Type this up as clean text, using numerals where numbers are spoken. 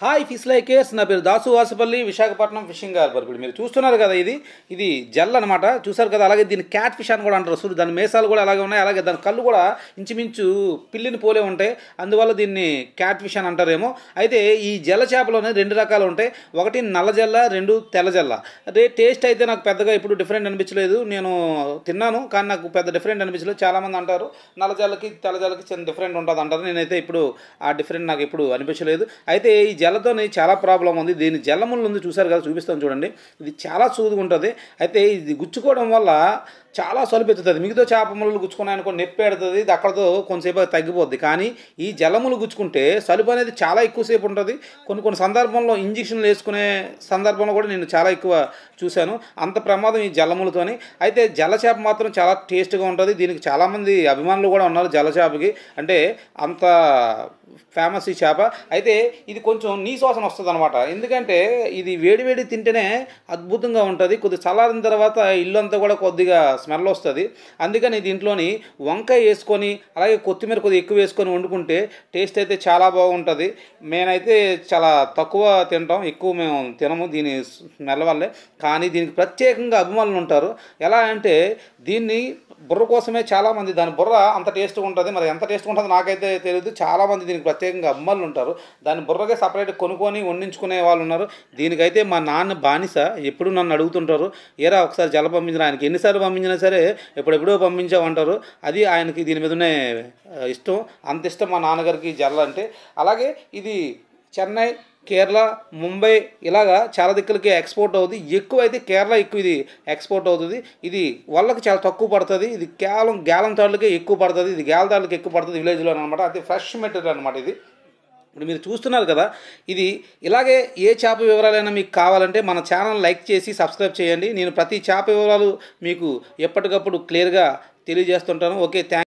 Hi fish likers, నా పేరు Dasu Vasupalli, Visakhapatnam fishing harbour. ఇప్పుడు మీరు చూస్తున్నారు కదా, ఇది జెల్ అనమాట. చూసారు కదా, అలాగే దీన్ని క్యాట్ ఫిష్ అని కూడా అంటారు. చూడు, దాని మేసాలు కూడా అలాగే ఉన్నాయి, అలాగే దాని కళ్ళు కూడా ఇంచుమించు పిల్లిని పోలే ఉంటాయి. అందువల్ల దీన్ని క్యాట్ ఫిష్ అని అంటారేమో. అయితే ఈ జల్ల చేపలోనే రెండు రకాలు ఉంటాయి. ఒకటి నల్ల జల్ల, రెండు తెల్ల జల్ల. అదే టేస్ట్ అయితే నాకు పెద్దగా ఇప్పుడు డిఫరెంట్ అనిపించలేదు. నేను తిన్నాను కానీ నాకు పెద్ద డిఫరెంట్ అనిపించలేదు. చాలామంది అంటారు నల్ల జల్లకి తెల్ల జల్లకి చిన్న డిఫరెంట్ ఉంటుంది అంటారు. నేనైతే ఇప్పుడు ఆ డిఫరెంట్ నాకు ఎప్పుడు అనిపించలేదు. అయితే ఈ జల్లతోని చాలా ప్రాబ్లం ఉంది. దీని జల్లముళ్ళు ఉంది, చూసారు కదా, చూపిస్తాను చూడండి. ఇది చాలా సూదుగా ఉంటుంది. అయితే ఇది గుచ్చుకోవడం వల్ల చాలా సలుపెత్తుతుంది. మిగతా చేప ముళ్ళు గుచ్చుకున్నాయనుకో నొప్పి పెడుతుంది, ఇది అక్కడతో కొంతసేపు తగ్గిపోద్ది. కానీ ఈ జల్లములు గుచ్చుకుంటే సలుపు అనేది చాలా ఎక్కువసేపు ఉంటుంది. కొన్ని సందర్భంలో ఇంజక్షన్లు వేసుకునే సందర్భంలో కూడా నేను చాలా ఎక్కువ చూశాను. అంత ప్రమాదం ఈ జల్లములతోని. అయితే జల్ల చేప మాత్రం చాలా టేస్ట్గా ఉంటుంది. దీనికి చాలామంది అభిమానులు కూడా ఉన్నారు జల్ల చేపకి. అంటే అంత ఫేమస్ ఈ చేప. అయితే ఇది కొంచెం నీసు వాసన వస్తుంది అనమాట. ఎందుకంటే ఇది వేడివేడి తింటేనే అద్భుతంగా ఉంటుంది. కొద్దిగా చల్లారిన తర్వాత ఇల్లు అంతా కూడా కొద్దిగా స్మెల్ వస్తుంది. అందుకని దీంట్లోని వంకాయ వేసుకొని అలాగే కొత్తిమీర కొద్దిగా ఎక్కువ వేసుకొని వండుకుంటే టేస్ట్ అయితే చాలా బాగుంటుంది. మేమైతే చాలా తక్కువ తింటాం, ఎక్కువ మేము తినము దీని స్మెల్ వల్లే. కానీ దీనికి ప్రత్యేకంగా అభిమానులు ఉంటారు. ఎలా అంటే దీన్ని బుర్ర కోసమే చాలామంది, దాని బుర్ర అంత టేస్ట్గా ఉంటుంది. మరి ఎంత టేస్ట్గా ఉంటుందో నాకైతే తెలియదు. చాలామంది దీనికి ప్రత్యేకంగా అభిమానులు ఉంటారు. దాని బుర్రగా సపరేట్ కొనుక్కొని వండించుకునే వాళ్ళు ఉన్నారు. దీనికైతే మా నాన్న బానిస. ఎప్పుడు నన్ను అడుగుతుంటారు, ఏరా ఒకసారి జల పంపించిన. ఆయనకి ఎన్నిసార్లు పంపించినా సరే ఎప్పుడెప్పుడో పంపించామంటారు. అది ఆయనకి దీని మీదనే ఇష్టం. అంత ఇష్టం మా నాన్నగారికి జల్ల అంటే. అలాగే ఇది చెన్నై, కేరళ, ముంబై ఇలాగా చాలా దిక్కులకి ఎక్స్పోర్ట్ అవుతుంది. ఎక్కువ అయితే కేరళ ఎక్కువ ఇది ఎక్స్పోర్ట్ అవుతుంది. ఇది వాళ్ళకి చాలా తక్కువ పడుతుంది. ఇది కేవలం గ్యాలం తాళ్ళకే ఎక్కువ పడుతుంది. ఇది గ్యాల తాళ్ళకి ఎక్కువ పడుతుంది విలేజ్లో అనమాట. అది ఫ్రెష్ మెటీరియల్ అనమాట. ఇది ఇప్పుడు మీరు చూస్తున్నారు కదా. ఇది ఇలాగే ఏ చేప వివరాలైనా మీకు కావాలంటే మన ఛానల్ లైక్ చేసి సబ్స్క్రైబ్ చేయండి. నేను ప్రతి చేప వివరాలు మీకు ఎప్పటికప్పుడు క్లియర్గా తెలియజేస్తుంటాను. Okay, thank